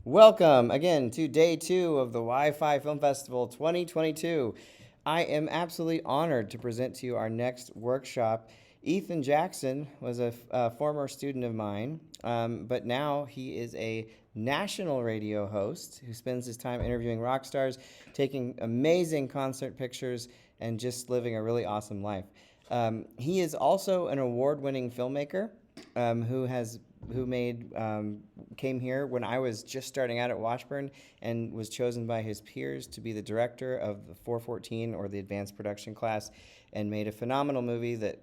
Welcome again to day 2 of the Wi-Fi Film Festival 2022. I am absolutely honored to present to you our next workshop. Ethan Jackson was a former student of mine, but now he is a national radio host who spends his time interviewing rock stars, taking amazing concert pictures, and just living a really awesome life. He is also an award-winning filmmaker who came here when I was just starting out at Washburn and was chosen by his peers to be the director of the 414 or the advanced production class, and made a phenomenal movie that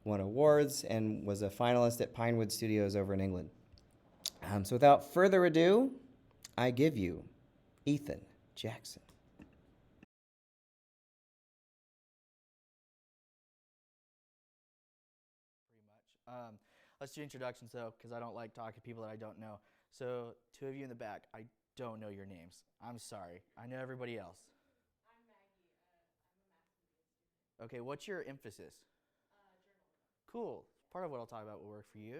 won awards and was a finalist at Pinewood Studios over in England. So without further ado, I give you Ethan Jackson. Pretty much. Let's do introductions though, because I don't like talking to people that I don't know. So, two of you in the back, I don't know your names. I'm sorry. I know everybody else. Okay, what's your emphasis? Cool. Part of what I'll talk about will work for you.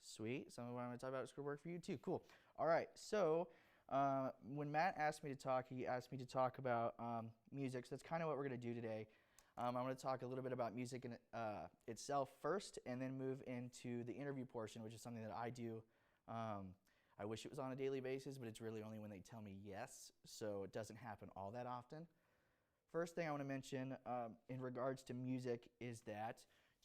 Sweet. Some of what I'm going to talk about is going to work for you too. Cool. All right. So, when Matt asked me to talk, he asked me to talk about music. So that's kind of what we're going to do today. I'm going to talk a little bit about music itself first, and then move into the interview portion, which is something that I do. I wish it was on a daily basis, but it's really only when they tell me yes, so it doesn't happen all that often. First thing I want to mention in regards to music is that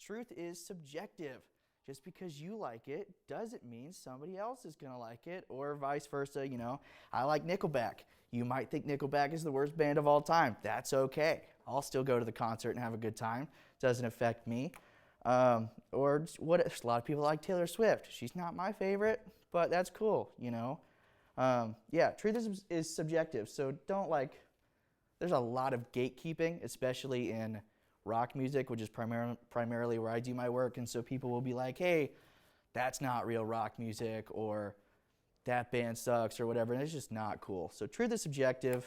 truth is subjective. Just because you like it doesn't mean somebody else is going to like it, or vice versa. You know, I like Nickelback. You might think Nickelback is the worst band of all time. That's okay. I'll still go to the concert and have a good time. Doesn't affect me. Or what? A lot of people like Taylor Swift. She's not my favorite, but that's cool. You know. Yeah, truth is subjective. So don't there's a lot of gatekeeping, especially in rock music, which is primarily where I do my work. And so people will be like, hey, that's not real rock music, or that band sucks, or whatever. And it's just not cool. So truth is subjective,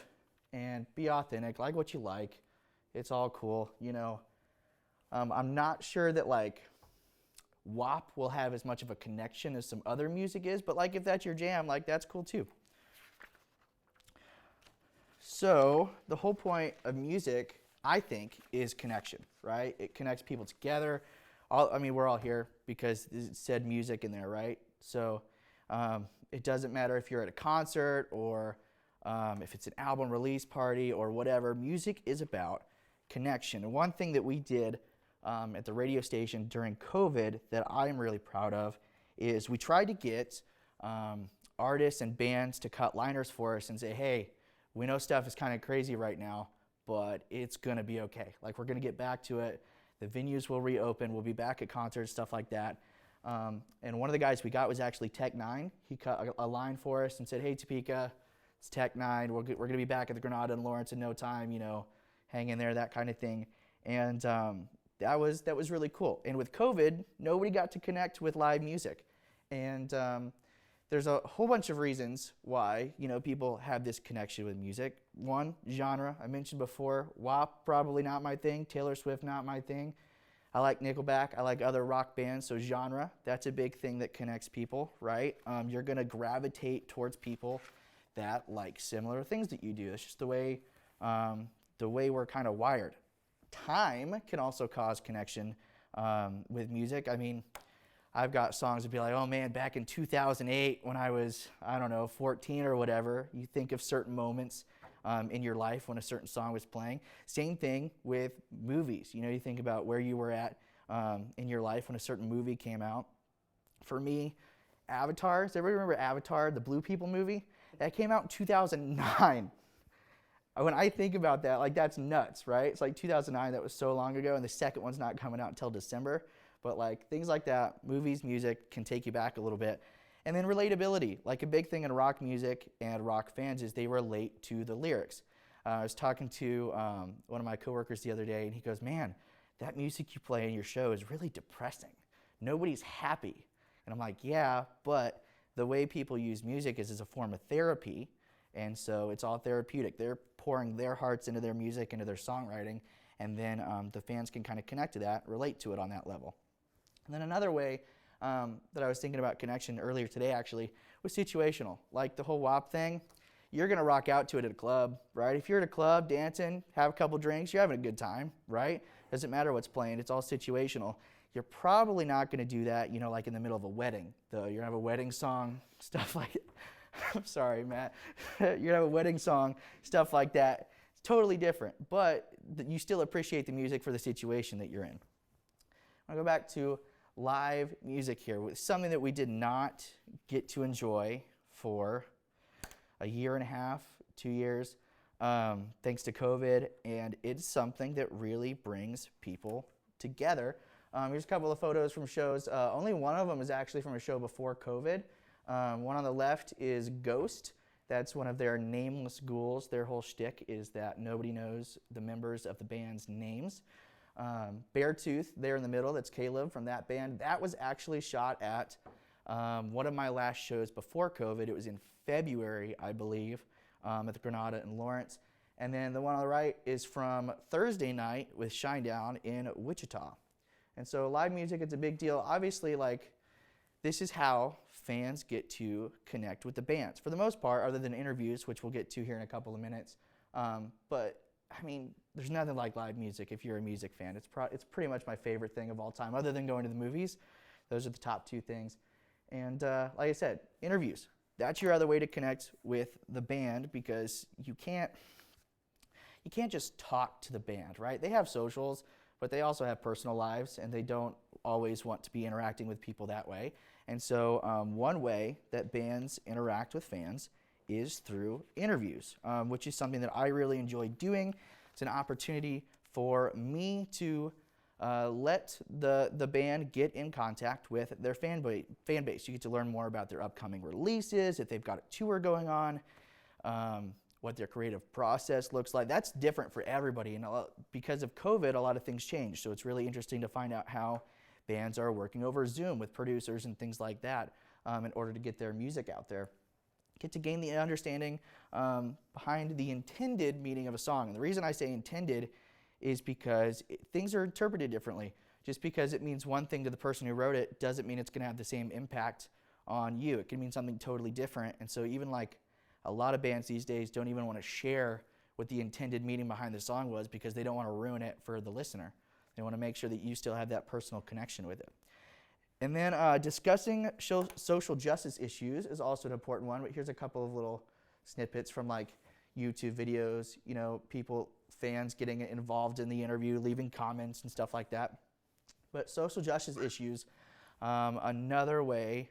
and be authentic. Like what you like. It's all cool, you know. I'm not sure that WAP will have as much of a connection as some other music is, but if that's your jam, that's cool too. So the whole point of music, I think, is connection, right? It connects people together. We're all here because it said music in there, right? So it doesn't matter if you're at a concert or if it's an album release party or whatever. Music is about connection. And one thing that we did at the radio station during COVID that I'm really proud of is we tried to get artists and bands to cut liners for us and say, hey, we know stuff is kind of crazy right now, but it's going to be okay. We're going to get back to it. The venues will reopen. We'll be back at concerts, stuff like that. And one of the guys we got was actually Tech Nine. He cut a line for us and said, hey, Topeka, it's Tech Nine. We're going to be back at the Granada and Lawrence in no time, you know, hang in there, that kind of thing. And that was really cool. And with COVID, nobody got to connect with live music. And there's a whole bunch of reasons why, you know, people have this connection with music. One, genre. I mentioned before, WAP, probably not my thing. Taylor Swift, not my thing. I like Nickelback. I like other rock bands. So genre, that's a big thing that connects people, right? You're going to gravitate towards people that like similar things that you do. It's just the way we're kind of wired. Time can also cause connection with music. I've got songs that be like, oh man, back in 2008 when I was, 14 or whatever, you think of certain moments in your life when a certain song was playing. Same thing with movies. You know, you think about where you were at in your life when a certain movie came out. For me, Avatar, does everybody remember Avatar, the Blue People movie? That came out in 2009. When I think about that, that's nuts, right? It's 2009, that was so long ago, and the second one's not coming out until December. But things like that, movies, music, can take you back a little bit. And then relatability. A big thing in rock music and rock fans is they relate to the lyrics. I was talking to one of my coworkers the other day, and he goes, man, that music you play in your show is really depressing. Nobody's happy. And I'm like, yeah, but the way people use music is as a form of therapy, and so it's all therapeutic. They're pouring their hearts into their music, into their songwriting, and then the fans can kind of connect to that, relate to it on that level. And then another way that I was thinking about connection earlier today actually was situational. Like the whole WAP thing, you're gonna rock out to it at a club, right? If you're at a club dancing, have a couple drinks, you're having a good time, right? Doesn't matter what's playing, it's all situational. You're probably not gonna do that, you know, like in the middle of a wedding, though. You're gonna have a wedding song, stuff like I'm sorry, Matt. You're gonna have a wedding song, stuff like that. It's totally different, but you still appreciate the music for the situation that you're in. I'll go back to live music here with something that we did not get to enjoy for a year and a half, 2 years, thanks to COVID, and it's something that really brings people together. Here's a couple of photos from shows. Only one of them is actually from a show before COVID. One on the left is Ghost. That's one of their nameless ghouls. Their whole shtick is that nobody knows the members of the band's names. Beartooth there in the middle, that's Caleb from that band. That was actually shot at one of my last shows before COVID. It was in February, I believe, at the Granada in Lawrence. And then the one on the right is from Thursday night with Shinedown in Wichita. And so live music, it's a big deal. Obviously, like, this is how fans get to connect with the bands, for the most part, other than interviews, which we'll get to here in a couple of minutes. But I mean, there's nothing like live music if you're a music fan. It's pretty much my favorite thing of all time, other than going to the movies. Those are the top two things. And like I said, interviews. That's your other way to connect with the band, because you can't just talk to the band, right? They have socials, but they also have personal lives, and they don't always want to be interacting with people that way. And so one way that bands interact with fans is through interviews, which is something that I really enjoy doing. It's an opportunity for me to let the band get in contact with their fan base. You get to learn more about their upcoming releases, if they've got a tour going on, what their creative process looks like. That's different for everybody, and because of COVID, a lot of things changed. So it's really interesting to find out how bands are working over Zoom with producers and things like that in order to get their music out there. Get to gain the understanding behind the intended meaning of a song. And the reason I say intended is because things are interpreted differently. Just because it means one thing to the person who wrote it doesn't mean it's going to have the same impact on you. It can mean something totally different. And so even like a lot of bands these days don't even want to share what the intended meaning behind the song was, because they don't want to ruin it for the listener. They want to make sure that you still have that personal connection with it. And then discussing social justice issues is also an important one, but here's a couple of little snippets from like YouTube videos, you know, fans getting involved in the interview, leaving comments and stuff like that. But social justice issues, another way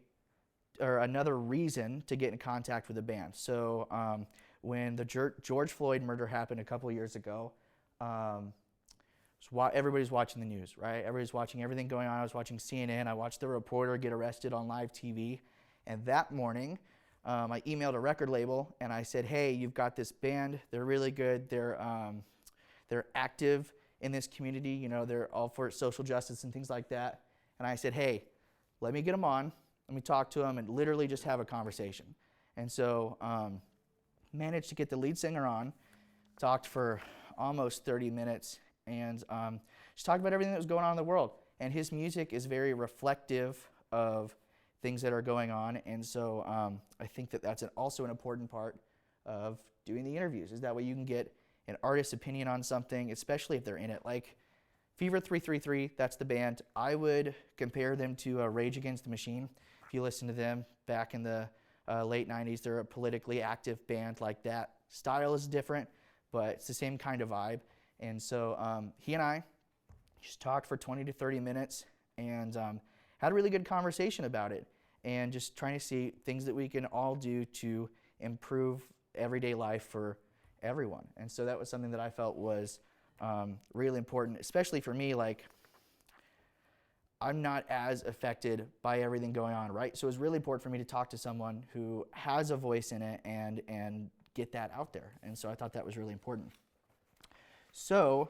or another reason to get in contact with a band. So when the George Floyd murder happened a couple of years ago, everybody's watching the news, right? Everybody's watching everything going on. I was watching CNN. I watched the reporter get arrested on live TV. And that morning, I emailed a record label and I said, hey, you've got this band. They're really good. They're active in this community. You know, they're all for social justice and things like that. And I said, hey, let me get them on. Let me talk to them and literally just have a conversation. And so managed to get the lead singer on, talked for almost 30 minutes, and just talked about everything that was going on in the world. And his music is very reflective of things that are going on, and so I think that that's also an important part of doing the interviews, is that way you can get an artist's opinion on something, especially if they're in it. Like Fever 333, that's the band. I would compare them to Rage Against the Machine. If you listen to them back in the late 90s, they're a politically active band like that. Style is different, but it's the same kind of vibe. And so he and I just talked for 20 to 30 minutes and had a really good conversation about it, and just trying to see things that we can all do to improve everyday life for everyone. And so that was something that I felt was really important, especially for me. Like, I'm not as affected by everything going on, right? So it was really important for me to talk to someone who has a voice in it and get that out there. And so I thought that was really important. So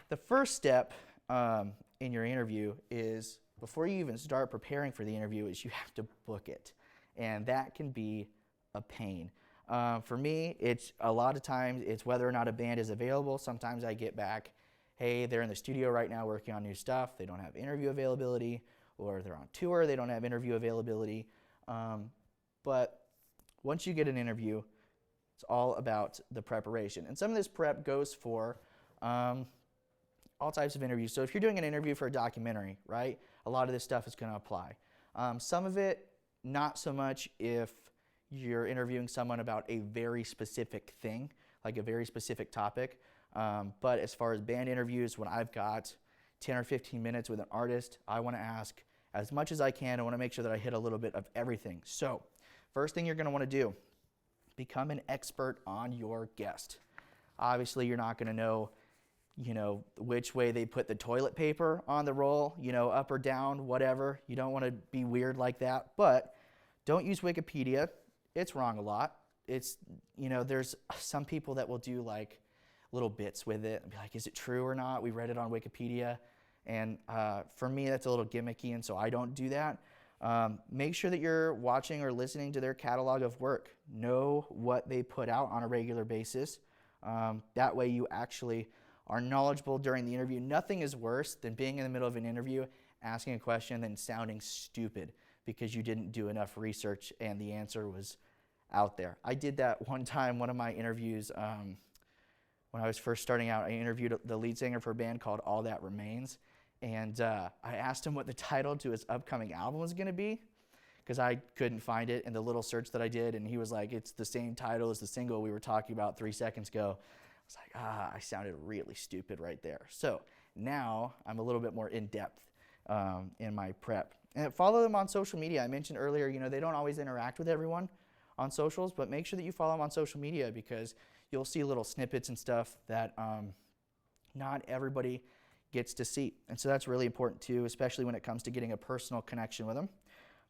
the first step in your interview is, before you even start preparing for the interview, is you have to book it. And that can be a pain. For me, it's a lot of times it's whether or not a band is available. Sometimes I get back, hey, they're in the studio right now working on new stuff. They don't have interview availability. or they're on tour, they don't have interview availability. But once you get an interview, it's all about the preparation. And some of this prep goes for all types of interviews. So if you're doing an interview for a documentary, right, a lot of this stuff is going to apply. Some of it, not so much if you're interviewing someone about a very specific thing, like a very specific topic. But as far as band interviews, when I've got 10 or 15 minutes with an artist, I want to ask as much as I can. I want to make sure that I hit a little bit of everything. So first thing you're going to want to do, become an expert on your guest. Obviously, you're not going to know, which way they put the toilet paper on the roll, up or down, whatever. You don't want to be weird like that. But don't use Wikipedia. It's wrong a lot. It's, there's some people that will do like little bits with it and be like, is it true or not? We read it on Wikipedia. And for me, that's a little gimmicky, and so I don't do that. Make sure that you're watching or listening to their catalog of work. Know what they put out on a regular basis. That way you actually are knowledgeable during the interview. Nothing is worse than being in the middle of an interview, asking a question, then sounding stupid because you didn't do enough research and the answer was out there. I did that one time, one of my interviews, when I was first starting out. I interviewed the lead singer for a band called All That Remains, and I asked him what the title to his upcoming album was going to be, because I couldn't find it in the little search that I did, and he was like, it's the same title as the single we were talking about 3 seconds ago. I was like, I sounded really stupid right there. So now I'm a little bit more in-depth in my prep. And follow them on social media. I mentioned earlier, they don't always interact with everyone on socials, but make sure that you follow them on social media, because you'll see little snippets and stuff that not everybody gets to see. And so that's really important too, especially when it comes to getting a personal connection with them.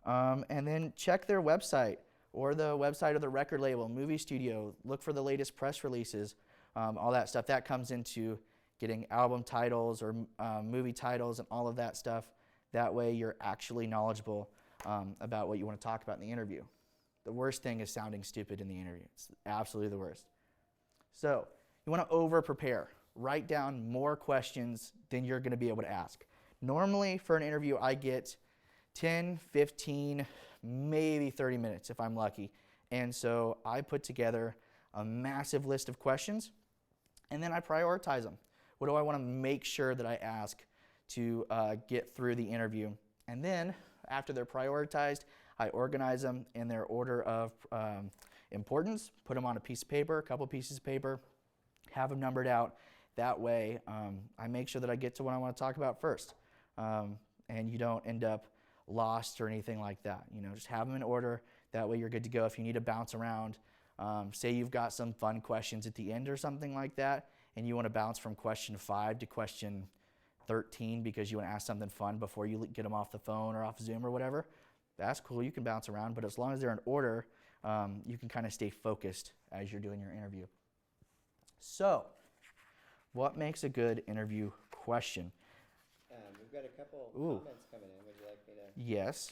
And then check their website or the website of the record label, movie studio. Look for the latest press releases, all that stuff. That comes into getting album titles or movie titles and all of that stuff. That way you're actually knowledgeable about what you want to talk about in the interview. The worst thing is sounding stupid in the interview. It's absolutely the worst. So you want to over-prepare. Write down more questions than you're going to be able to ask. Normally for an interview, I get 10, 15, maybe 30 minutes if I'm lucky. And so I put together a massive list of questions, and then I prioritize them. What do I want to make sure that I ask to get through the interview? And then after they're prioritized, I organize them in their order of importance, put them on a piece of paper, a couple pieces of paper, have them numbered out. That way, I make sure that I get to what I want to talk about first. And you don't end up lost or anything like that. Just have them in order. That way you're good to go. If you need to bounce around, say you've got some fun questions at the end or something like that, and you want to bounce from question 5 to question 13 because you want to ask something fun before you get them off the phone or off Zoom or whatever, that's cool. You can bounce around, but as long as they're in order, you can kind of stay focused as you're doing your interview. So, what makes a good interview question? We've got a couple comments coming in. Would you like me to? Yes.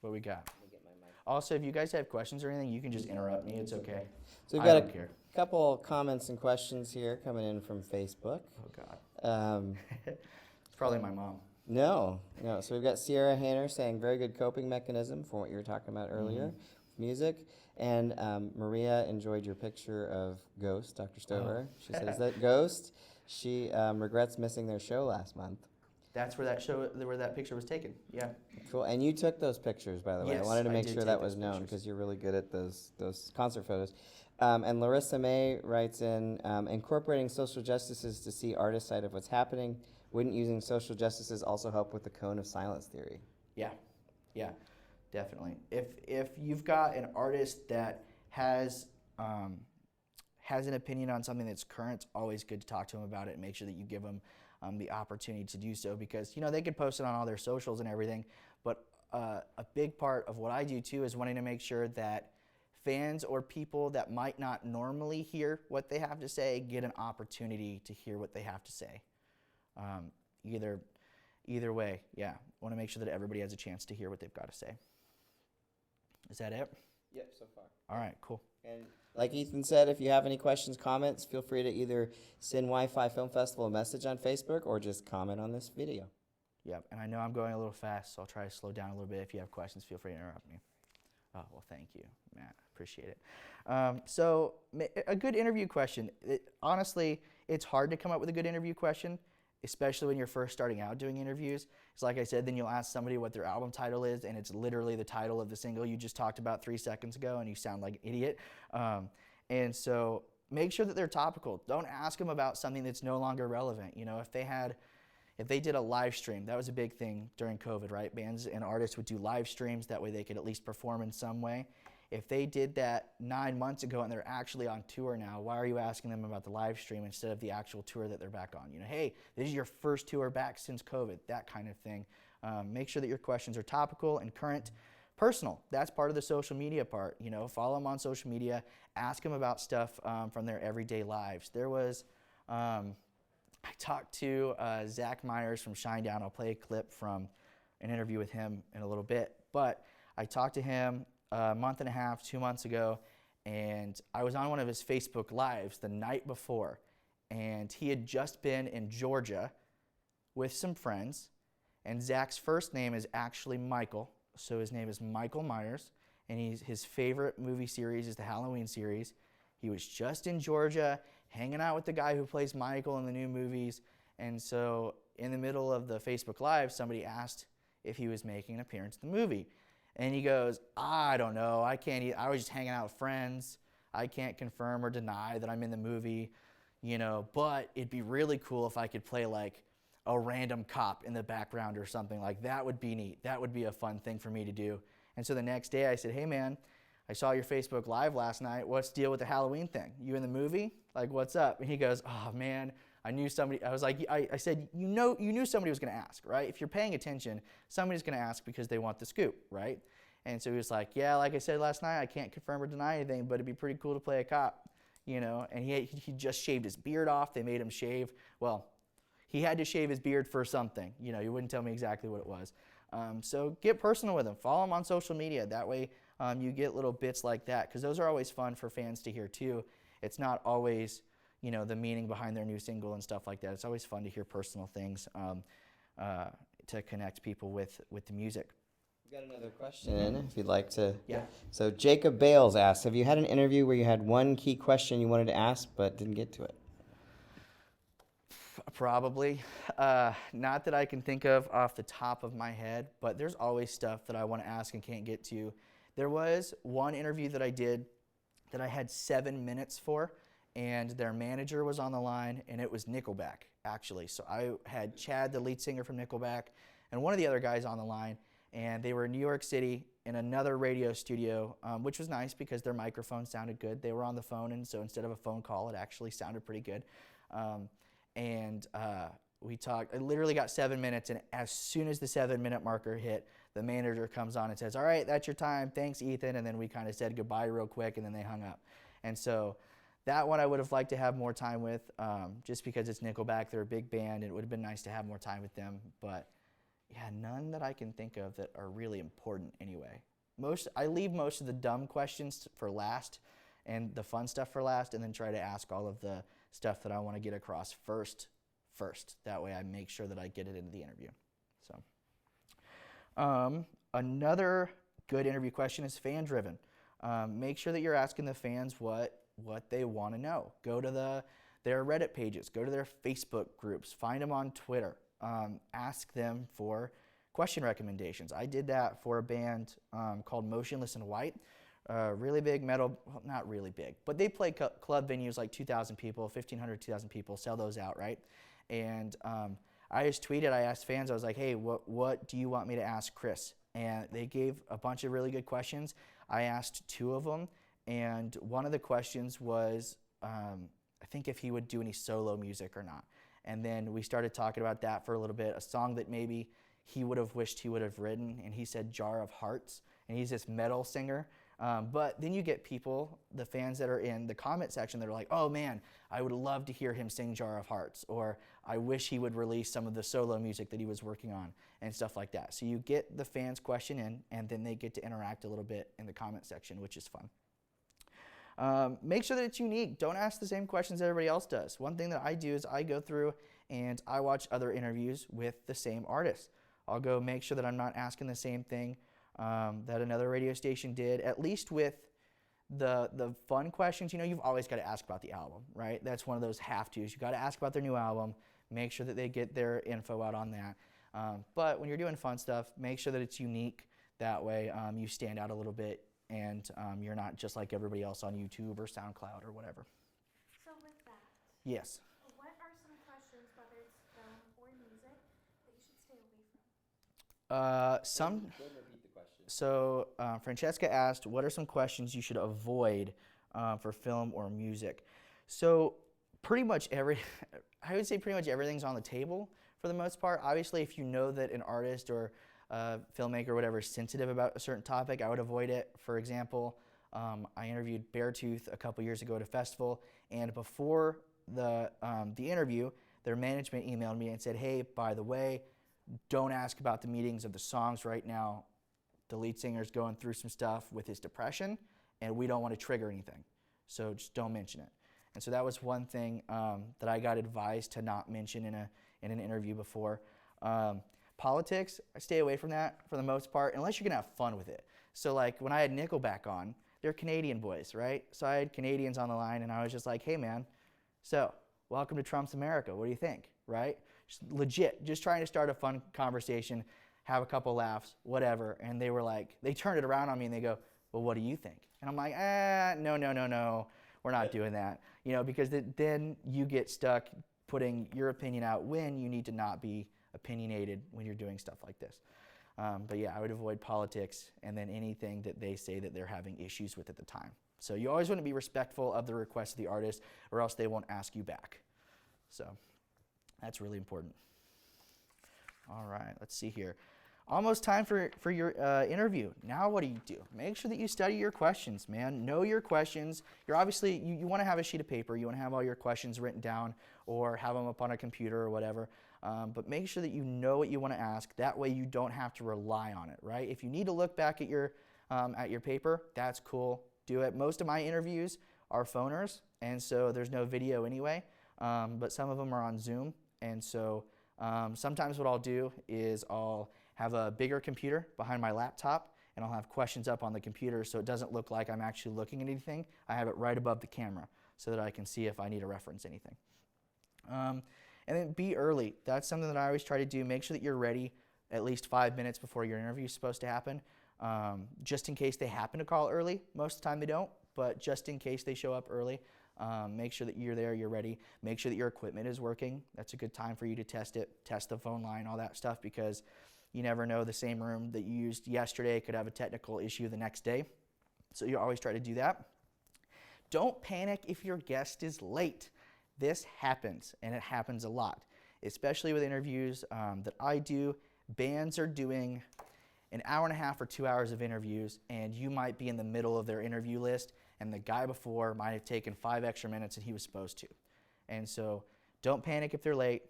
What we got? Let me get my mic. Also, if you guys have questions or anything, you can just interrupt me. It's okay. So we've I got don't care. couple comments and questions here coming in from Facebook. Oh, God. It's probably my mom. No. So we've got Sierra Hanner saying very good coping mechanism for what you were talking about earlier, music. And Maria enjoyed your picture of Ghost, Dr. Stover. She says that Ghost, she regrets missing their show last month. That's where that picture was taken. Yeah. Cool. And you took those pictures, by the way. I Yes, wanted to I make did sure take that those was known pictures. because you're really good at those concert photos. And Larissa May writes in, incorporating social justices to see artist side of what's happening. Wouldn't using social justices also help with the cone of silence theory? Yeah, definitely. If you've got an artist that has an opinion on something that's current, it's always good to talk to them about it and make sure that you give them the opportunity to do so, because they could post it on all their socials and everything, but a big part of what I do too is wanting to make sure that fans or people that might not normally hear what they have to say get an opportunity to hear what they have to say. Either way, yeah. Want to make sure that everybody has a chance to hear what they've got to say. Is that it? Yep, so far. All right, cool. And like Ethan said, if you have any questions, comments, feel free to either send Wi-Fi Film Festival a message on Facebook or just comment on this video. Yep. And I know I'm going a little fast, so I'll try to slow down a little bit. If you have questions, feel free to interrupt me. Oh, well, thank you, Matt. Appreciate it. A good interview question. Honestly, it's hard to come up with a good interview question, especially when you're first starting out doing interviews. It's like I said, then you'll ask somebody what their album title is, and it's literally the title of the single you just talked about 3 seconds ago, and you sound like an idiot. And so make sure that they're topical. Don't ask them about something that's no longer relevant. You know, if they did a live stream, that was a big thing during COVID, right? Bands and artists would do live streams. That way they could at least perform in some way. If they did that 9 months ago and they're actually on tour now, why are you asking them about the live stream instead of the actual tour that they're back on? You know, hey, this is your first tour back since COVID, that kind of thing. Make sure that your questions are topical and current. Personal, that's part of the social media part. You know, follow them on social media, ask them about stuff from their everyday lives. There was, I talked to Zach Myers from Shinedown. I'll play a clip from an interview with him in a little bit. But I talked to him a month and a half, 2 months ago, and I was on one of his Facebook Lives the night before. And he had just been in Georgia with some friends. And Zach's first name is actually Michael. So his name is Michael Myers. And his favorite movie series is the Halloween series. He was just in Georgia, hanging out with the guy who plays Michael in the new movies. And so in the middle of the Facebook Live, somebody asked if he was making an appearance in the movie. And he goes, I don't know. I was just hanging out with friends. I can't confirm or deny that I'm in the movie, you know, but it'd be really cool if I could play like a random cop in the background or something. Like that would be neat. That would be a fun thing for me to do. And so the next day I said, hey man, I saw your Facebook Live last night. What's the deal with the Halloween thing? You in the movie? Like, what's up? And he goes, oh man, I knew somebody. I was like, I said, you knew somebody was going to ask, right? If you're paying attention, somebody's going to ask because they want the scoop, right? And so he was like, yeah, like I said last night, I can't confirm or deny anything, but it'd be pretty cool to play a cop, you know? And he just shaved his beard off. They made him shave. Well, he had to shave his beard for something. You know, he wouldn't tell me exactly what it was. So get personal with him. Follow him on social media. That way you get little bits like that, because those are always fun for fans to hear too. It's not always, you know, the meaning behind their new single and stuff like that. It's always fun to hear personal things to connect people with the music. We've got another question if you'd like to. Yeah. So Jacob Bales asks, have you had an interview where you had one key question you wanted to ask but didn't get to it? Probably. Not that I can think of off the top of my head, but there's always stuff that I want to ask and can't get to. There was one interview that I did that I had 7 minutes for, and their manager was on the line, and it was Nickelback, actually. So I had Chad, the lead singer from Nickelback, and one of the other guys on the line, and they were in New York City in another radio studio, which was nice because their microphone sounded good. They were on the phone, and so instead of a phone call, it actually sounded pretty good. We talked. I literally got 7 minutes, and as soon as the 7-minute marker hit, the manager comes on and says, all right, that's your time. Thanks, Ethan. And then we kind of said goodbye real quick, and then they hung up. And so that one I would have liked to have more time with, just because it's Nickelback. They're a big band, and it would have been nice to have more time with them. But yeah, none that I can think of that are really important anyway. I leave most of the dumb questions for last and the fun stuff for last, and then try to ask all of the stuff that I want to get across first. That way I make sure that I get it into the interview. So another good interview question is fan-driven. Make sure that you're asking the fans what they want to know. Go to their Reddit pages. Go to their Facebook groups. Find them on Twitter. Ask them for question recommendations. I did that for a band called Motionless in White. Really big metal, well, not really big, but they play club venues like 2,000 people, 1,500, 2,000 people, sell those out, right? And I just tweeted, I asked fans, I was like, hey, what do you want me to ask Chris? And they gave a bunch of really good questions. I asked 2 of them, and one of the questions was, I think if he would do any solo music or not. And then we started talking about that for a little bit, a song that maybe he would have wished he would have written, and he said Jar of Hearts, and he's this metal singer. But then you get people, the fans that are in the comment section that are like, oh man, I would love to hear him sing Jar of Hearts, or I wish he would release some of the solo music that he was working on, and stuff like that. So you get the fans' question in, and then they get to interact a little bit in the comment section, which is fun. Make sure that it's unique. Don't ask the same questions everybody else does. One thing that I do is I go through and I watch other interviews with the same artist. I'll go make sure that I'm not asking the same thing that another radio station did, at least with the fun questions. You know, you've always got to ask about the album, right? That's one of those have-tos. You got to ask about their new album, make sure that they get their info out on that. But when you're doing fun stuff, make sure that it's unique. That way you stand out a little bit, and you're not just like everybody else on YouTube or SoundCloud or whatever. So with that, Yes. what are some questions, whether it's film or music, that you should stay away from? So Francesca asked, what are some questions you should avoid for film or music? So pretty much I would say pretty much everything's on the table for the most part. Obviously, if you know that an artist or filmmaker or whatever is sensitive about a certain topic, I would avoid it. For example, I interviewed Beartooth a couple years ago at a festival, and before the interview, their management emailed me and said, hey, by the way, don't ask about the meetings of the songs right now. The lead singer's going through some stuff with his depression, and we don't want to trigger anything. So just don't mention it. And so that was one thing that I got advised to not mention in an interview before. Politics, I stay away from that for the most part, unless you're going to have fun with it. So like when I had Nickelback on, they're Canadian boys, right? So I had Canadians on the line, and I was just like, hey, man, so welcome to Trump's America. What do you think, right? Just legit, just trying to start a fun conversation, have a couple laughs, whatever. And they were like, they turned it around on me and they go, well, what do you think? And I'm like, no, we're not doing that. You know, because then you get stuck putting your opinion out when you need to not be opinionated when you're doing stuff like this. But yeah, I would avoid politics and then anything that they say that they're having issues with at the time. So you always want to be respectful of the request of the artist, or else they won't ask you back. So that's really important. All right, let's see here. Almost time for your interview. Now what do? Make sure that you study your questions, man. Know your questions. You're obviously, you want to have a sheet of paper. You want to have all your questions written down or have them up on a computer or whatever. But make sure that you know what you want to ask. That way you don't have to rely on it, right? If you need to look back at your paper, that's cool. Do it. Most of my interviews are phoners, and so there's no video anyway. But some of them are on Zoom, and so sometimes what I'll do is I'll have a bigger computer behind my laptop, and I'll have questions up on the computer so it doesn't look like I'm actually looking at anything. I have it right above the camera so that I can see if I need to reference anything. And then be early. That's something that I always try to do. Make sure that you're ready at least 5 minutes before your interview is supposed to happen, just in case they happen to call early. Most of the time they don't, but just in case they show up early, make sure that you're there, you're ready. Make sure that your equipment is working. That's a good time for you to test it, test the phone line, all that stuff, because you never know, the same room that you used yesterday could have a technical issue the next day. So you always try to do that. Don't panic if your guest is late. This happens, and it happens a lot, especially with interviews that I do. Bands are doing an hour and a half or 2 hours of interviews, and you might be in the middle of their interview list, and the guy before might have taken 5 extra minutes than he was supposed to. And so don't panic if they're late.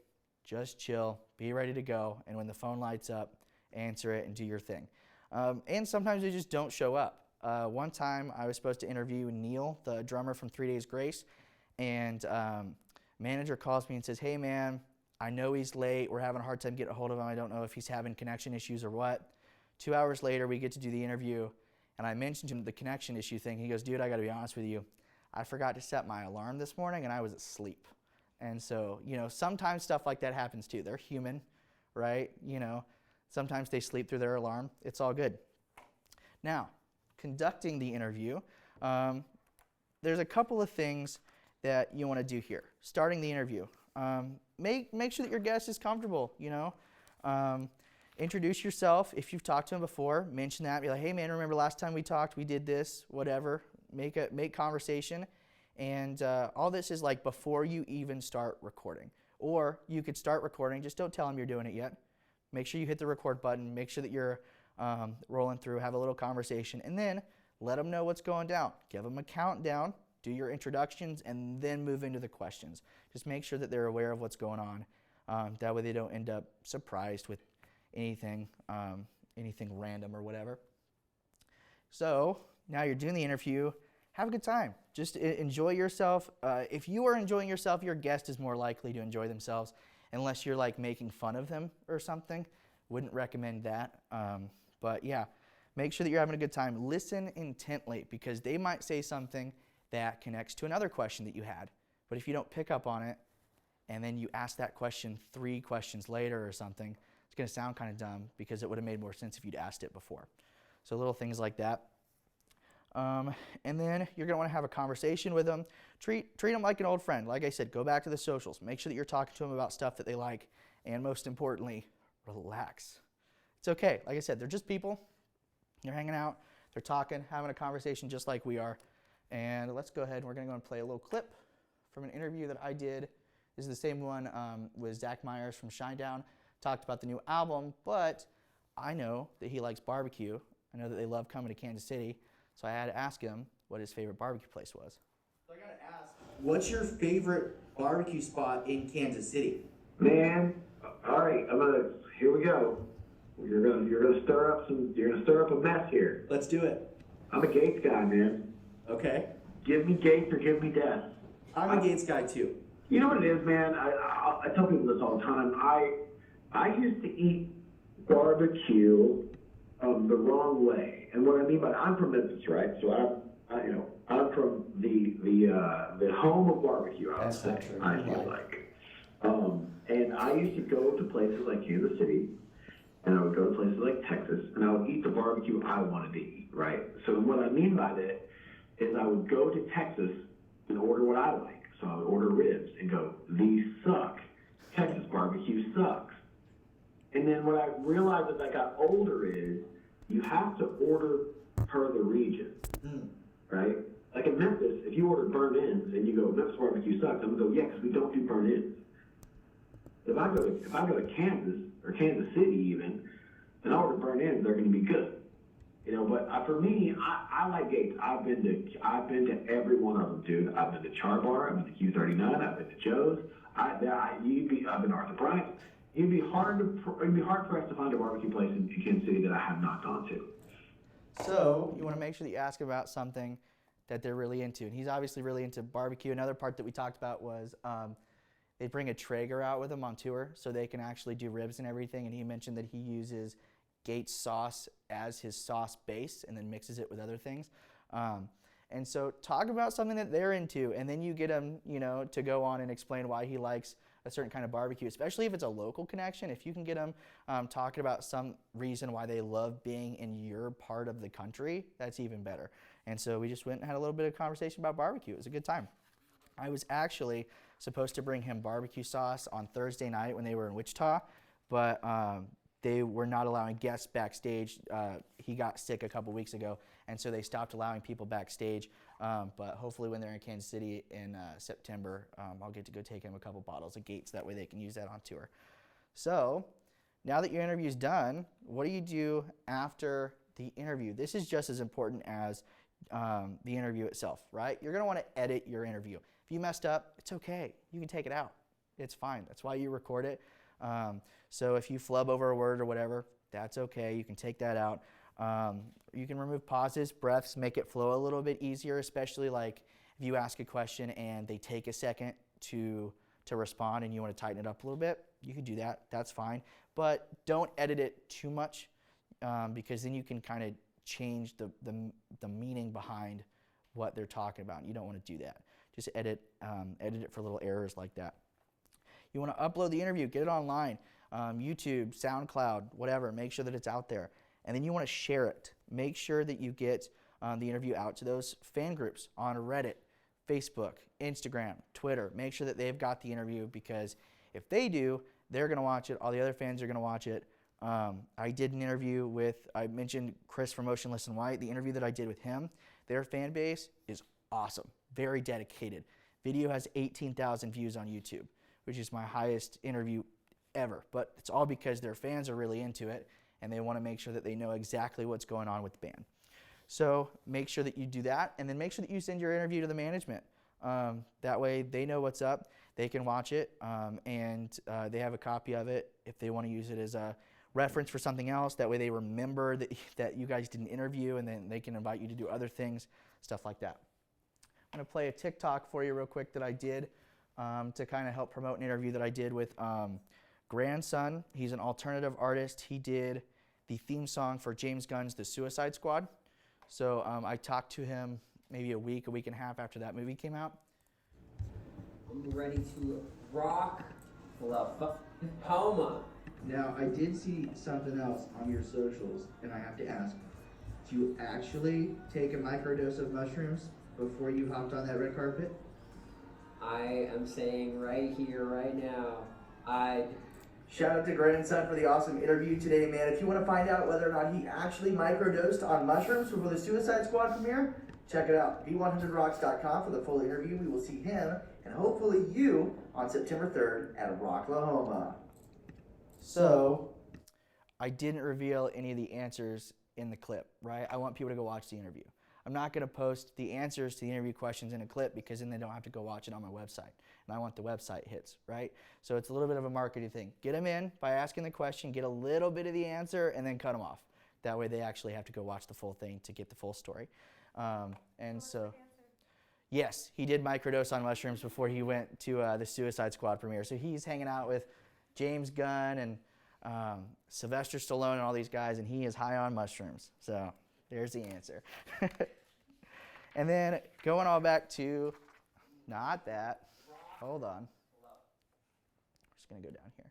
Just chill, be ready to go, and when the phone lights up, answer it and do your thing. And sometimes they just don't show up. One time I was supposed to interview Neil, the drummer from 3 Days Grace, and manager calls me and says, hey man, I know he's late, we're having a hard time getting a hold of him, I don't know if he's having connection issues or what. 2 hours later, we get to do the interview, and I mentioned to him the connection issue thing. He goes, dude, I gotta be honest with you, I forgot to set my alarm this morning and I was asleep. And so, you know, sometimes stuff like that happens too. They're human, right? You know, sometimes they sleep through their alarm. It's all good. Now, conducting the interview, there's a couple of things that you want to do here. Starting the interview, make sure that your guest is comfortable, you know. Introduce yourself. If you've talked to him before, mention that. Be like, hey man, remember last time we talked, we did this, whatever. Make conversation. And all this is like before you even start recording. Or you could start recording, just don't tell them you're doing it yet. Make sure you hit the record button, make sure that you're rolling through, have a little conversation, and then let them know what's going down. Give them a countdown, do your introductions, and then move into the questions. Just make sure that they're aware of what's going on. That way they don't end up surprised with anything random or whatever. So now you're doing the interview. Have a good time. Just enjoy yourself. If you are enjoying yourself, your guest is more likely to enjoy themselves. unless you're like making fun of them or something. Wouldn't recommend that. But yeah, make sure that you're having a good time. Listen intently, because they might say something that connects to another question that you had. But if you don't pick up on it, and then you ask that question 3 questions later or something, it's going to sound kind of dumb, because it would have made more sense if you'd asked it before. So little things like that. And then you're going to want to have a conversation with them. Treat them like an old friend. Like I said, go back to the socials. Make sure that you're talking to them about stuff that they like. And most importantly, relax. It's okay. Like I said, they're just people. They're hanging out. They're talking, having a conversation just like we are. And let's go ahead and we're going to go and play a little clip from an interview that I did. This is the same one with Zach Myers from Shinedown. Talked about the new album, but I know that he likes barbecue. I know that they love coming to Kansas City. So I had to ask him what his favorite barbecue place was. So I gotta ask, what's your favorite barbecue spot in Kansas City? Man, all right, here we go. You're gonna stir up a mess here. Let's do it. I'm a Gates guy, man. Okay. Give me Gates or give me death. I'm a Gates guy too. You know what it is, man? I tell people this all the time. I used to eat barbecue the wrong way, and what I mean by I'm from Memphis, right? So I'm from the home of barbecue. I would That's not say. true. I feel like, and I used to go to places like Kansas City, and I would go to places like Texas, and I would eat the barbecue I wanted to eat, right? So what I mean by that is I would go to Texas and order what I like. So I would order ribs and go, these suck. Texas barbecue sucks. And then what I realized as I got older is you have to order per the region, right? Like in Memphis, if you order burnt ends and you go, Memphis barbecue sucks, I'm gonna go, yeah, because we don't do burnt ends. If I go to Kansas or Kansas City even, and I order burnt ends, they're gonna be good. You know, but for me, I like Gates. I've been to every one of them, dude. I've been to Char Bar, I've been to Q39, I've been to Joe's. I've been to Arthur Bryant's. It'd be hard pressed to find a barbecue place in Kansas City that I have not gone to. So you want to make sure that you ask about something that they're really into. And he's obviously really into barbecue. Another part that we talked about was they bring a Traeger out with them on tour so they can actually do ribs and everything. And he mentioned that he uses Gates sauce as his sauce base and then mixes it with other things. And so talk about something that they're into, and then you get him, to go on and explain why he likes a certain kind of barbecue, especially if it's a local connection. If you can get them talking about some reason why they love being in your part of the country, that's even better. And so we just went and had a little bit of conversation about barbecue. It was a good time. I was actually supposed to bring him barbecue sauce on Thursday night when they were in Wichita, but they were not allowing guests backstage. He got sick a couple weeks ago, and so they stopped allowing people backstage. But hopefully when they're in Kansas City in September, I'll get to go take him a couple bottles of Gates. That way they can use that on tour. So now that your interview's done, what do you do after the interview? This is just as important as the interview itself, right? You're going to want to edit your interview. If you messed up, it's okay. You can take it out. It's fine. That's why you record it. So if you flub over a word or whatever, that's okay. You can take that out. You can remove pauses, breaths, make it flow a little bit easier, especially like if you ask a question and they take a second to respond and you want to tighten it up a little bit, you can do that. That's fine. But don't edit it too much because then you can kind of change the meaning behind what they're talking about. You don't want to do that. Just edit it for little errors like that. You want to upload the interview, get it online, YouTube, SoundCloud, whatever. Make sure that it's out there. And then you want to share it. Make sure that you get the interview out to those fan groups on Reddit, Facebook, Instagram, Twitter. Make sure that they've got the interview, because if they do, they're going to watch it. All the other fans are going to watch it. I did an interview I mentioned Chris from Motionless and White. The interview that I did with him, their fan base is awesome, very dedicated. Video has 18,000 views on YouTube, which is my highest interview ever. But it's all because their fans are really into it, and they want to make sure that they know exactly what's going on with the band. So make sure that you do that, and then make sure that you send your interview to the management. That way they know what's up, they can watch it, and they have a copy of it if they want to use it as a reference for something else. That way they remember that you guys did an interview, and then they can invite you to do other things, stuff like that. I'm going to play a TikTok for you real quick that I did to kind of help promote an interview that I did with Grandson. He's an alternative artist. He did the theme song for James Gunn's The Suicide Squad. So I talked to him maybe a week and a half after that movie came out. I'm ready to rock Oklahoma. Now, I did see something else on your socials, and I have to ask, do you actually take a microdose of mushrooms before you hopped on that red carpet? I am saying right here, right now, I Shout out to Grandson for the awesome interview today, man. If you want to find out whether or not he actually microdosed on mushrooms before the Suicide Squad premiere, check it out. V100rocks.com for the full interview. We will see him and hopefully you on September 3rd at Rocklahoma. So I didn't reveal any of the answers in the clip, right? I want people to go watch the interview. I'm not going to post the answers to the interview questions in a clip because then they don't have to go watch it on my website. And I want the website hits, right? So it's a little bit of a marketing thing. Get them in by asking the question, get a little bit of the answer, and then cut them off. That way they actually have to go watch the full thing to get the full story. And so, yes, he did microdose on mushrooms before he went to the Suicide Squad premiere. So he's hanging out with James Gunn and Sylvester Stallone and all these guys, and he is high on mushrooms. So there's the answer. And then going all back to, not that, hold on. I'm just going to go down here.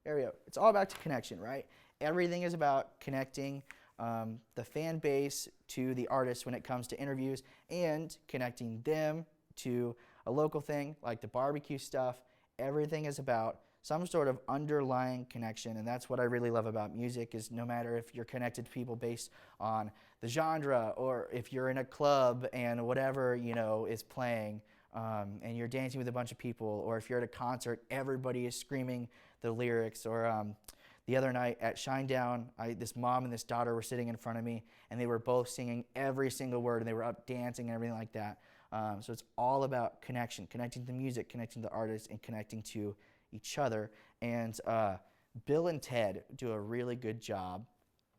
There we go. It's all back to connection, right? Everything is about connecting the fan base to the artists when it comes to interviews and connecting them to a local thing like the barbecue stuff. Everything is about some sort of underlying connection, and that's what I really love about music is no matter if you're connected to people based on the genre or if you're in a club and whatever, you know, is playing and you're dancing with a bunch of people, or if you're at a concert, everybody is screaming the lyrics, or the other night at Shinedown, this mom and this daughter were sitting in front of me, and they were both singing every single word, and they were up dancing and everything like that. So it's all about connection, connecting to music, connecting to artists, and connecting to each other. And Bill and Ted do a really good job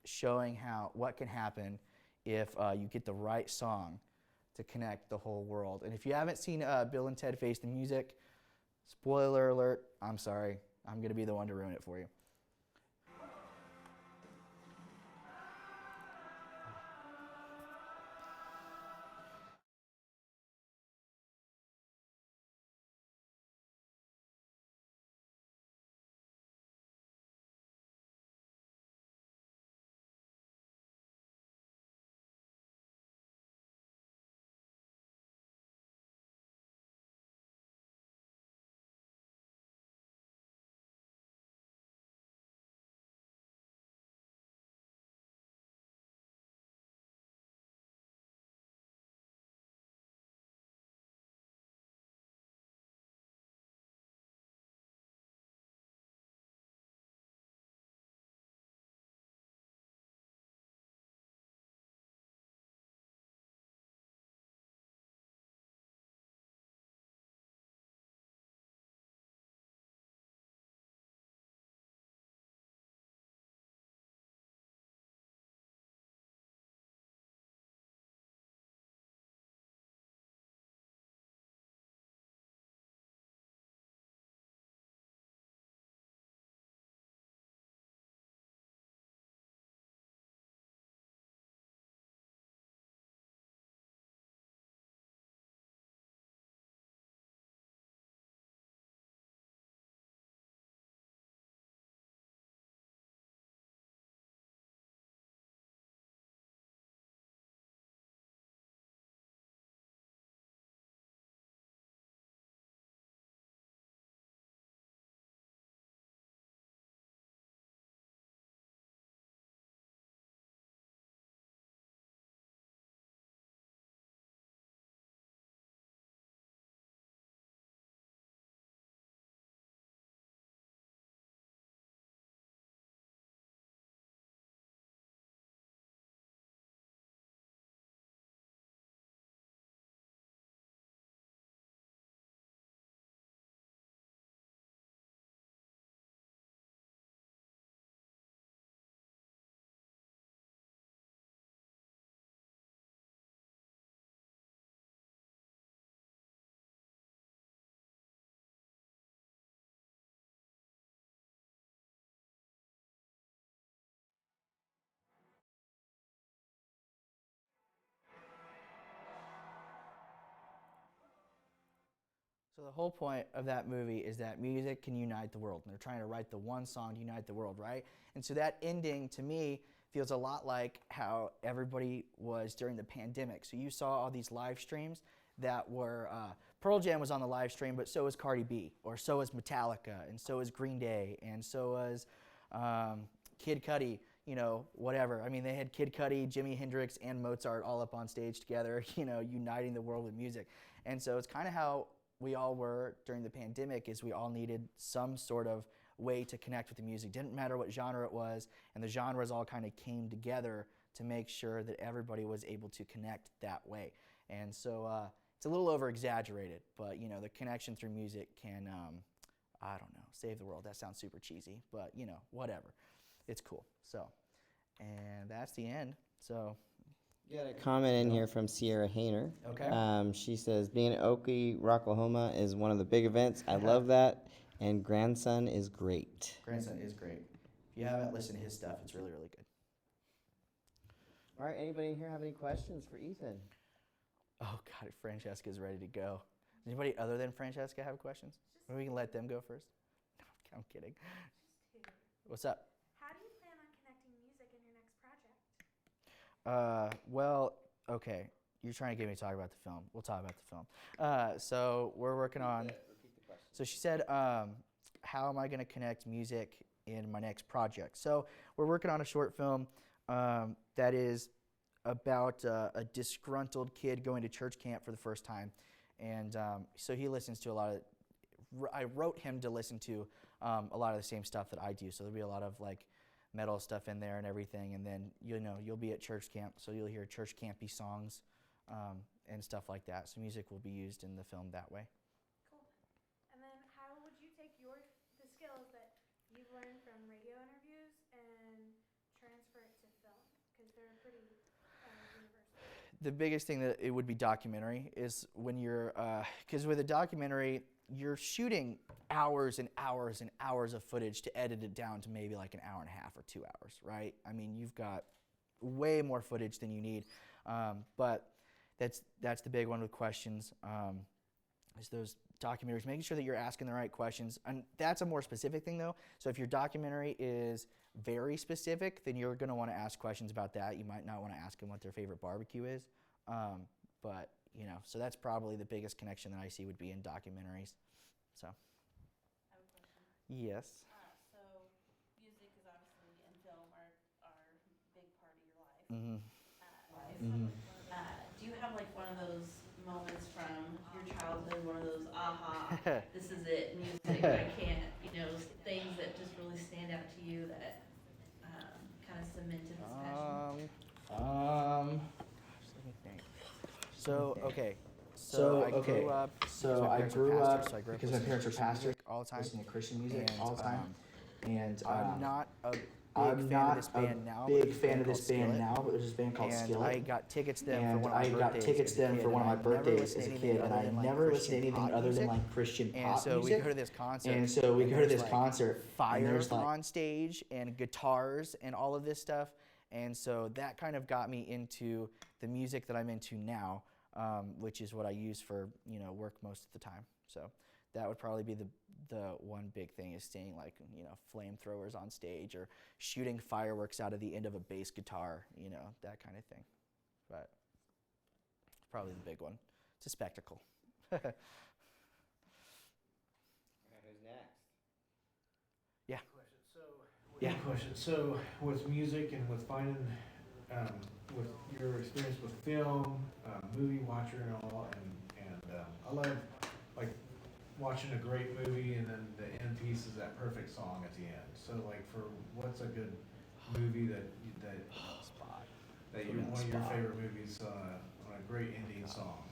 showing what can happen if you get the right song to connect the whole world. And if you haven't seen Bill and Ted Face the Music, spoiler alert, I'm sorry, I'm going to be the one to ruin it for you. So the whole point of that movie is that music can unite the world, and they're trying to write the one song to unite the world, right? And so that ending, to me, feels a lot like how everybody was during the pandemic. So you saw all these live streams that were, Pearl Jam was on the live stream, but so was Cardi B, or so was Metallica, and so was Green Day, and so was Kid Cudi, you know, whatever. I mean, they had Kid Cudi, Jimi Hendrix, and Mozart all up on stage together, you know, uniting the world with music. And so it's kind of how we all were during the pandemic, is we all needed some sort of way to connect with the music. Didn't matter what genre it was, and the genres all kind of came together to make sure that everybody was able to connect that way. And so it's a little over exaggerated, but you know, the connection through music can, I don't know, save the world. That sounds super cheesy, but you know, whatever. It's cool. So, and that's the end. So, You got a comment in here from Sierra Hayner. Okay. She says, being in Oakley, Rocklahoma is one of the big events. I love that. And grandson is great. Grandson is great. If you haven't listened to his stuff, it's really, really good. All right, anybody in here have any questions for Ethan? Oh God, Francesca's ready to go. Does anybody other than Francesca have questions? Maybe we can let them go first. No, I'm kidding. What's up? How do you plan on connecting music in your next project? Well, okay. You're trying to get me to talk about the film. We'll talk about the film. So we're working on. Repeat the question. So she said, how am I going to connect music in my next project? So we're working on a short film that is about a disgruntled kid going to church camp for the first time. And so he listens to a lot of, I wrote him to listen to a lot of the same stuff that I do. So there'll be a lot of like metal stuff in there and everything. And then, you know, you'll be at church camp, so you'll hear church campy songs and stuff like that. So music will be used in the film that way. Cool. And then how would you take the skills that you've learned from radio interviews and transfer it to film? Because they're pretty universal. The biggest thing that it would be documentary is when you're, because with a documentary, you're shooting hours and hours and hours of footage to edit it down to maybe like an hour and a half or 2 hours, right? I mean, you've got way more footage than you need, but that's the big one with questions, is those documentaries, making sure that you're asking the right questions. And that's a more specific thing though. So if your documentary is very specific, then you're gonna wanna ask questions about that. You might not wanna ask them what their favorite barbecue is. But you know, so that's probably the biggest connection that I see would be in documentaries. So. I have a question. Yes. So music is obviously and film are a big part of your life. Mm-hmm. Do you have like one of those moments from your childhood, one of those aha, this is it, music, I can't, you know, things that just really stand out to you that kind of cemented this passion? Gosh, let me think. So okay. So I grew up because my parents were pastors, all the time. listening to Christian music And, all the time. And I'm not a I'm big fan not of this band now. big but fan of this band Skillet. now, but there's this band called And Skillet. I got tickets to them for And one of my I got birthdays tickets as to a them kid, for one of and my I never birthdays listened as to a anything kid, and other I than, like, never listened to Christian anything pop other than music. like Christian And pop so music. we go to this concert. And so we and go to there's, this like, concert, and fire there's like on stage and guitars and all of this stuff. And so that kind of got me into the music that I'm into now, which is what I use for, you know, work most of the time. So that would probably be the one big thing, is seeing like, you know, flamethrowers on stage or shooting fireworks out of the end of a bass guitar, you know, that kind of thing. But probably the big one. It's a spectacle. All right, who's next? Yeah. Yeah. Question. So, with music and with finding, with your experience with film, movie watcher and all, and I love like watching a great movie and then the end piece is that perfect song at the end. So, like, for what's a good movie that Spot. that you one of your favorite movies on a great ending song?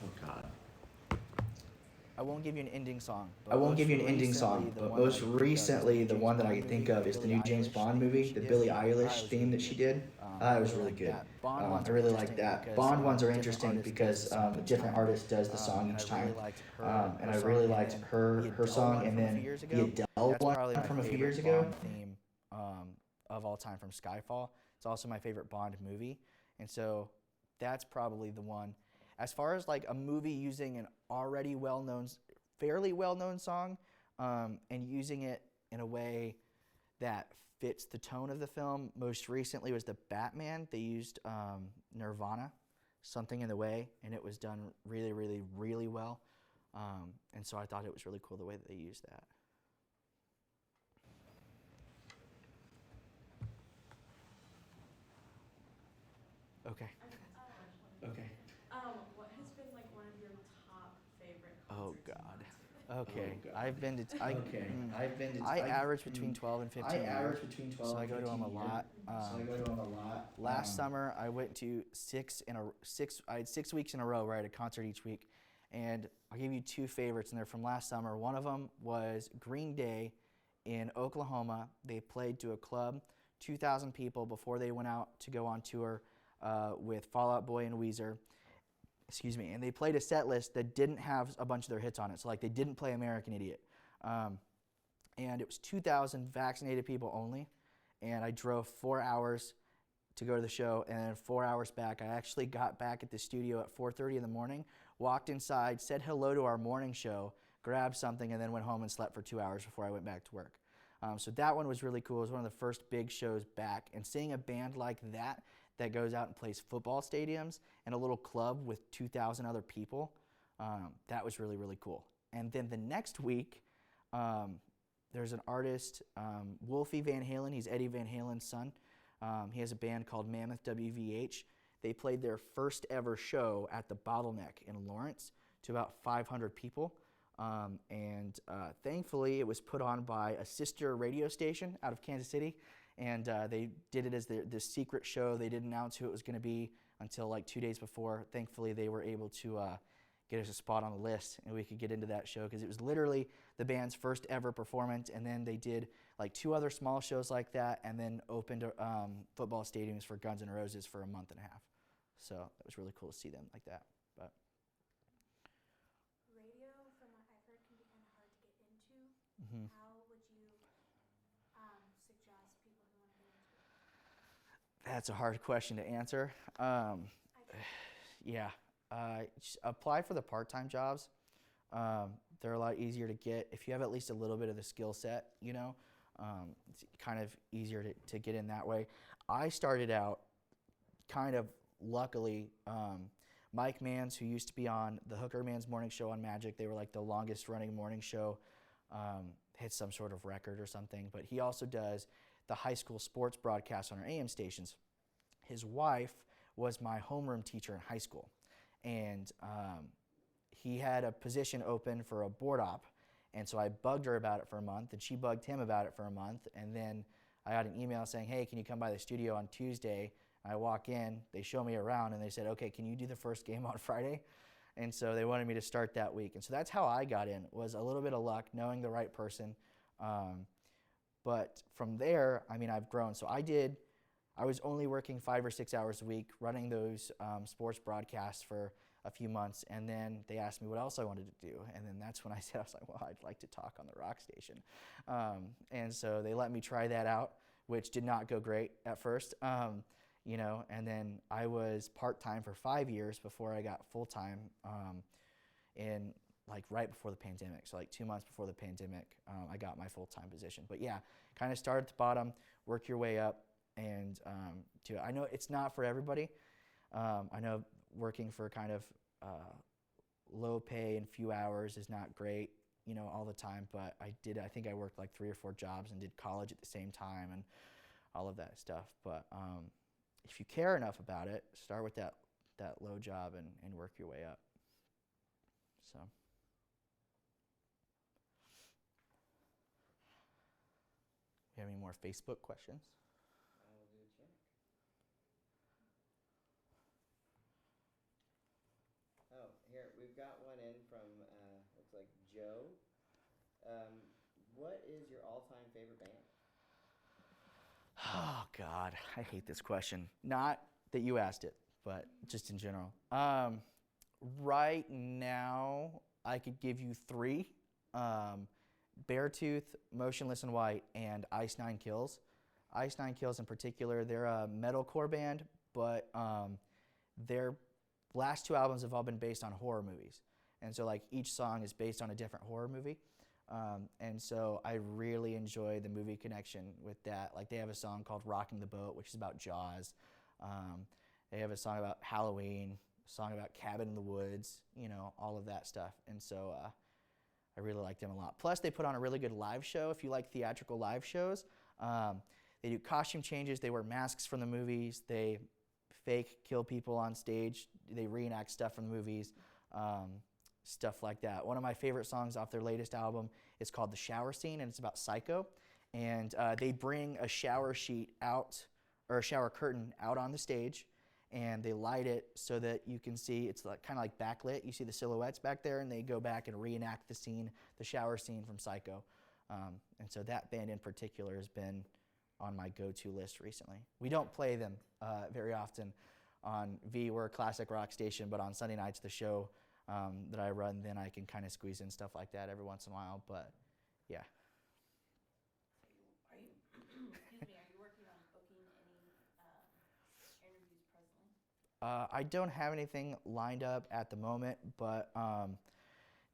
oh god. I won't give you an ending song. I won't give you an ending song, but most recently, the one that I can think of is the new James Bond movie, the Billie Eilish theme that she did. It was really good. I really like that. Bond ones are interesting because a different artist does the song each time. And I really liked her song, and then the Adele one from a few years ago. Theme of all time from Skyfall. It's also my favorite Bond movie, and so that's probably the one. As far as like a movie using an already well-known fairly well-known song and using it in a way that fits the tone of the film. Most recently was the Batman. They used Nirvana, Something in the Way, and it was done really, really, really well. And so I thought it was really cool the way that they used that. Okay. Okay. What has been like one of your top favorite Oh concerts? God. Okay. I've been to. I I average between 12 and 15. I a year, average between 12 so I and go to them a 15 a year. lot. So I go to them a lot. Last summer, I went to I had 6 weeks in a row where I had a concert each week, and I'll give you two favorites, and they're from last summer. One of them was Green Day in Oklahoma. They played to a club, 2,000 people before they went out to go on tour with Fall Out Boy and Weezer. Excuse me, and they played a set list that didn't have a bunch of their hits on it. So like they didn't play American Idiot. And it was 2,000 vaccinated people only. And I drove 4 hours to go to the show, and then 4 hours back. I actually got back at the studio at 4:30 in the morning, walked inside, said hello to our morning show, grabbed something, and then went home and slept for 2 hours before I went back to work. So that one was really cool. It was one of the first big shows back. And seeing a band like that goes out and plays football stadiums and a little club with 2,000 other people, that was really, really cool. And then the next week, there's an artist, Wolfie Van Halen. He's Eddie Van Halen's son. He has a band called Mammoth WVH. They played their first ever show at the Bottleneck in Lawrence to about 500 people. Thankfully, it was put on by a sister radio station out of Kansas City, and they did it as this secret show. They didn't announce who it was going to be until like 2 days before. Thankfully, they were able to get us a spot on the list, and we could get into that show because it was literally the band's first ever performance. And then they did like 2 other small shows like that, and then opened football stadiums for Guns N' Roses for a month and a half. So that was really cool to see them like that. But Radio, from what I've heard, can be kind of hard to get into. mhm. How would you suggest people who want to get into it? That's a hard question to answer. Yeah, just apply for the part-time jobs. They're a lot easier to get if you have at least a little bit of the skill set. You know, it's kind of easier to get in that way. I started out kind of luckily. Mike Mans, who used to be on the Hooker Man's morning show on Magic, they were like the longest running morning show, hit some sort of record or something, but he also does the high school sports broadcast on our AM stations. His wife was my homeroom teacher in high school, and he had a position open for a board op, and so I bugged her about it for a month, and she bugged him about it for a month, and then I got an email saying, hey, can you come by the studio on Tuesday? I walk in, they show me around, and they said, okay, can you do the first game on Friday? And so they wanted me to start that week. And so that's how I got in, was a little bit of luck, knowing the right person. But from there, I mean, I've grown. So I was only working 5 or 6 hours a week, running those sports broadcasts for a few months. And then they asked me what else I wanted to do. And then that's when I said, I was like, well, I'd like to talk on the rock station. And so they let me try that out, which did not go great at first. You know, and then I was part-time for 5 years before I got full-time in like right before the pandemic. So like 2 months before the pandemic, I got my full-time position. But yeah, kind of start at the bottom, work your way up, and I know it's not for everybody. I know working for kind of low pay and few hours is not great, you know, all the time, but I think I worked like 3 or 4 jobs and did college at the same time and all of that stuff. But if you care enough about it, start with that low job and work your way up. So. We have any more Facebook questions? I will do a check. Oh, here, we've got one in from, looks like Joe. What is your all-time favorite band? Oh, God, I hate this question. Not that you asked it, but just in general. Right now, I could give you 3. Beartooth, Motionless in White, and Ice Nine Kills. Ice Nine Kills in particular, they're a metalcore band, but their last 2 albums have all been based on horror movies. And so like each song is based on a different horror movie. And so I really enjoy the movie connection with that. Like they have a song called Rocking the Boat, which is about Jaws. They have a song about Halloween, a song about Cabin in the Woods, all of that stuff. And so I really like them a lot. Plus they put on a really good live show if you like theatrical live shows. They do costume changes. They wear masks from the movies. They fake kill people on stage. They reenact stuff from the movies. Stuff like that. One of my favorite songs off their latest album is called The Shower Scene, and it's about Psycho. And they bring a shower sheet out, or a shower curtain out on the stage, and they light it so that you can see, it's like, kind of like backlit. You see the silhouettes back there, and they go back and reenact the scene, the shower scene from Psycho. And so that band in particular has been on my go-to list recently. We don't play them very often on V. We're a classic rock station, but on Sunday nights, the show that I run, then I can kind of squeeze in stuff like that every once in a while, but yeah. Are you, excuse me, are you working on booking any interviews presently? I don't have anything lined up at the moment, but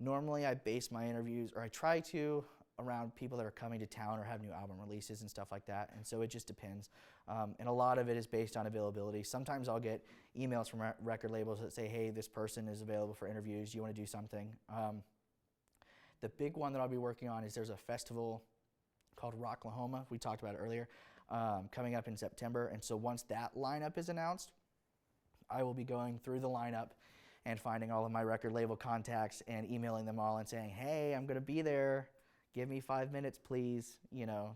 normally I base my interviews, or I try to, around people that are coming to town or have new album releases and stuff like that, and so it just depends. And a lot of it is based on availability. Sometimes I'll get emails from record labels that say, hey, this person is available for interviews, do you want to do something? The big one that I'll be working on is there's a festival called Rocklahoma, we talked about it earlier, coming up in September, and so once that lineup is announced, I will be going through the lineup and finding all of my record label contacts and emailing them all and saying, hey, I'm going to be there. Give me 5 minutes, please,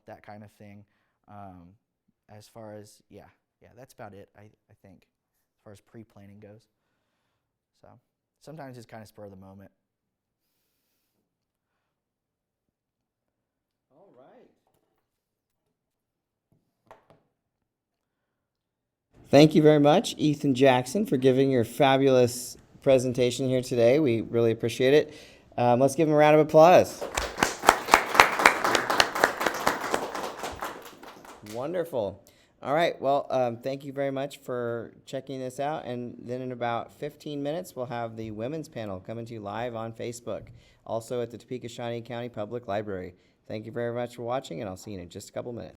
that kind of thing. As far as, yeah, that's about it, I think, as far as pre-planning goes. So sometimes it's kind of spur of the moment. All right. Thank you very much, Ethan Jackson, for giving your fabulous presentation here today. We really appreciate it. Let's give him a round of applause. Wonderful. All right. Well, thank you very much for checking this out. And then in about 15 minutes, we'll have the women's panel coming to you live on Facebook, also at the Topeka Shawnee County Public Library. Thank you very much for watching, and I'll see you in just a couple minutes.